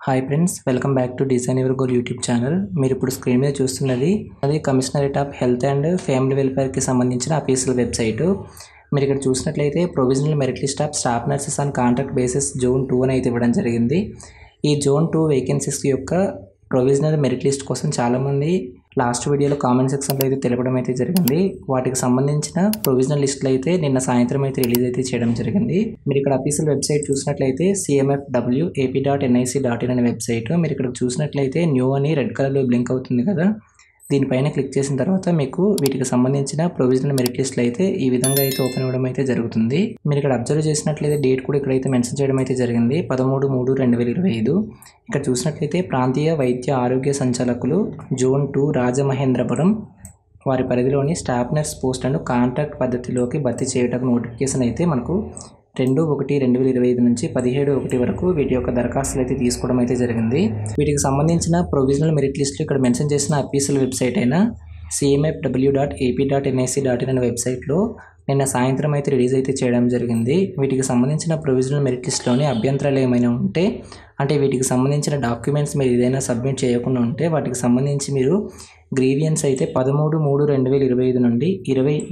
Hi friends, welcome back to design your goal YouTube channel. మీరు ఇప్పుడు screen మీద చూస్తున్నది అది commissionerate of health and family వెల్ఫేర్కి సంబంధించిన అఫీషియల్ వెబ్సైటు. మీరు ఇక్కడ చూసినట్లయితే provisional merit list of staff nurses on contract basis zone 2 అని అయితే ఇవ్వడం జరిగింది. ఈ జోన్ 2 వేకెన్సీస్ యొక్క ప్రొవిజనల్ మెరిట్ లిస్ట్ కోసం చాలామంది లాస్ట్ వీడియోలో కామెంట్ సెక్షన్లో అయితే తెలపడం అయితే జరిగింది. వాటికి సంబంధించిన ప్రొవిజనల్ లిస్టులు అయితే నిన్న సాయంత్రం అయితే రిలీజ్ అయితే చేయడం జరిగింది. మీరు ఇక్కడ అఫీషియల్ వెబ్సైట్ చూసినట్లయితే cmfw.ap.nic.in అనే వెబ్సైట్. మీరు ఇక్కడ చూసినట్లయితే న్యూ అని రెడ్ కలర్లో బ్లింక్ అవుతుంది కదా, దీనిపైన క్లిక్ చేసిన తర్వాత మీకు వీటికి సంబంధించిన ప్రొవిజనల్ మెరిట్ లిస్టులు అయితే ఈ విధంగా అయితే ఓపెన్ అవ్వడం అయితే జరుగుతుంది. మీరు ఇక్కడ అబ్జర్వ్ చేసినట్లయితే డేట్ కూడా ఇక్కడైతే మెన్షన్ చేయడం అయితే జరిగింది, 13/3/2025. ఇక్కడ చూసినట్లయితే ప్రాంతీయ వైద్య ఆరోగ్య సంచాలకులు జోన్ 2 రాజమహేంద్రపురం వారి పరిధిలోని స్టాఫ్ నర్స్ పోస్టులను కాంట్రాక్ట్ పద్ధతిలోకి భర్తీ చేయడానికి నోటిఫికేషన్ అయితే మనకు 2/1/2025 నుంచి 17/1 వరకు వీటి యొక్క దరఖాస్తులు అయితే తీసుకోవడం అయితే జరిగింది. వీటికి సంబంధించిన ప్రొవిజనల్ మెరిట్ లిస్టులు ఇక్కడ మెన్షన్ చేసిన అఫీషియల్ వెబ్సైట్ అయిన cmfw.ap.nic.in అనే వెబ్సైట్లో నిన్న సాయంత్రం అయితే రిలీజ్ అయితే చేయడం జరిగింది. వీటికి సంబంధించిన ప్రొవిజనల్ మెరిట్ లిస్ట్లోని అభ్యంతరాలు ఏమైనా ఉంటే, అంటే వీటికి సంబంధించిన డాక్యుమెంట్స్ మీరు ఏదైనా సబ్మిట్ చేయకుండా ఉంటే వాటికి సంబంధించి మీరు గ్రీవియన్స్ అయితే 13/3/2025 నుండి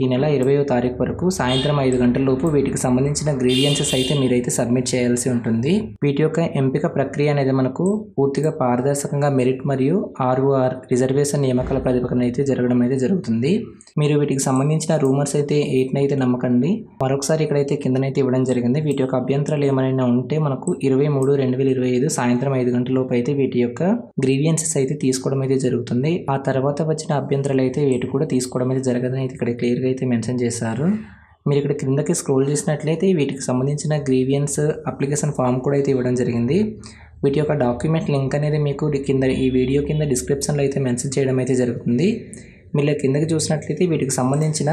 ఈ నెల 20వ తారీఖు వరకు సాయంత్రం 5 గంటల లోపు వీటికి సంబంధించిన గ్రీవియన్సెస్ అయితే మీరైతే సబ్మిట్ చేయాల్సి ఉంటుంది. వీటి యొక్క ఎంపిక ప్రక్రియ అనేది మనకు పూర్తిగా పారదర్శకంగా మెరిట్ మరియు ROR రిజర్వేషన్ నియామకాల ప్రాతిపదికన అయితే జరగడం అయితే జరుగుతుంది. మీరు వీటికి సంబంధించిన రూమర్స్ అయితే అయితే నమ్మకండి. మరొకసారి ఇక్కడైతే కిందనైతే ఇవ్వడం జరిగింది. వీటి యొక్క అభ్యంతరాలు ఏమైనా ఉంటే మనకు 23/3/2025 సాయంత్రం 5 గంటల లోపు అయితే వీటి యొక్క గ్రీవియన్సెస్ అయితే తీసుకోవడం అయితే జరుగుతుంది. ఆ తర్వాత వచ్చిన అభ్యంతరాలు అయితే వీటి కూడా తీసుకోవడం అయితే జరగదని అయితే ఇక్కడ క్లియర్గా అయితే మెన్షన్ చేశారు. మీరు ఇక్కడ క్రిందకి స్క్రోల్ చేసినట్లయితే వీటికి సంబంధించిన గ్రీవియన్స్ అప్లికేషన్ ఫామ్ కూడా అయితే ఇవ్వడం జరిగింది. వీటి యొక్క డాక్యుమెంట్ లింక్ అనేది మీకు కింద ఈ వీడియో కింద డిస్క్రిప్షన్లో అయితే మెన్షన్ చేయడం అయితే జరుగుతుంది. మీరు కిందకి చూసినట్లయితే వీటికి సంబంధించిన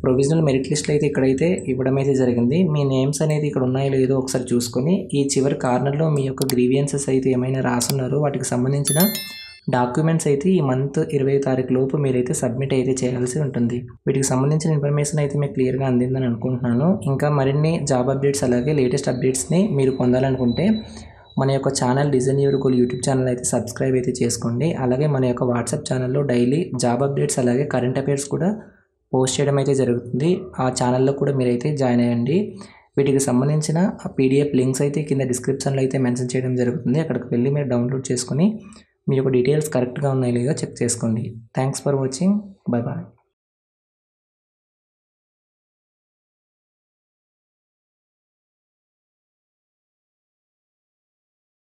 ప్రొవిజనల్ మెరిట్ లిస్టులు అయితే ఇక్కడైతే ఇవ్వడం అయితే జరిగింది. మీ నేమ్స్ అనేది ఇక్కడ ఉన్నాయో లేదో ఒకసారి చూసుకొని ఈ చివరి కార్నర్లో మీ యొక్క గ్రీవియన్సెస్ అయితే ఏమైనా రాసున్నారో వాటికి సంబంధించిన డాక్యుమెంట్స్ అయితే ఈ మంత్ 20వ తారీఖు లోపు మీరైతే సబ్మిట్ అయితే చేయాల్సి ఉంటుంది. వీటికి సంబంధించిన ఇన్ఫర్మేషన్ అయితే మీకు క్లియర్గా అందిందని అనుకుంటున్నాను. ఇంకా మరిన్ని జాబ్ అప్డేట్స్ అలాగే లేటెస్ట్ అప్డేట్స్ని మీరు పొందాలనుకుంటే మన యొక్క channel design your goal YouTube channel అయితే సబ్స్క్రైబ్ అయితే చేసుకోండి. అలాగే మన యొక్క వాట్సాప్ ఛానల్లో డైలీ జాబ్ అప్డేట్స్ అలాగే కరెంట్ అఫైర్స్ కూడా పోస్ట్ చేయడం అయితే జరుగుతుంది. ఆ ఛానల్లో కూడా మీరైతే జాయిన్ అయ్యండి. వీటికి సంబంధించిన PDF లింక్స్ అయితే కింద డిస్క్రిప్షన్లో అయితే మెన్షన్ చేయడం జరుగుతుంది. అక్కడికి వెళ్ళి మీరు డౌన్లోడ్ చేసుకొని మీ యొక్క డీటెయిల్స్ కరెక్ట్గా ఉన్నాయో లేదో చెక్ చేసుకోండి. Thanks for watching. Bye bye.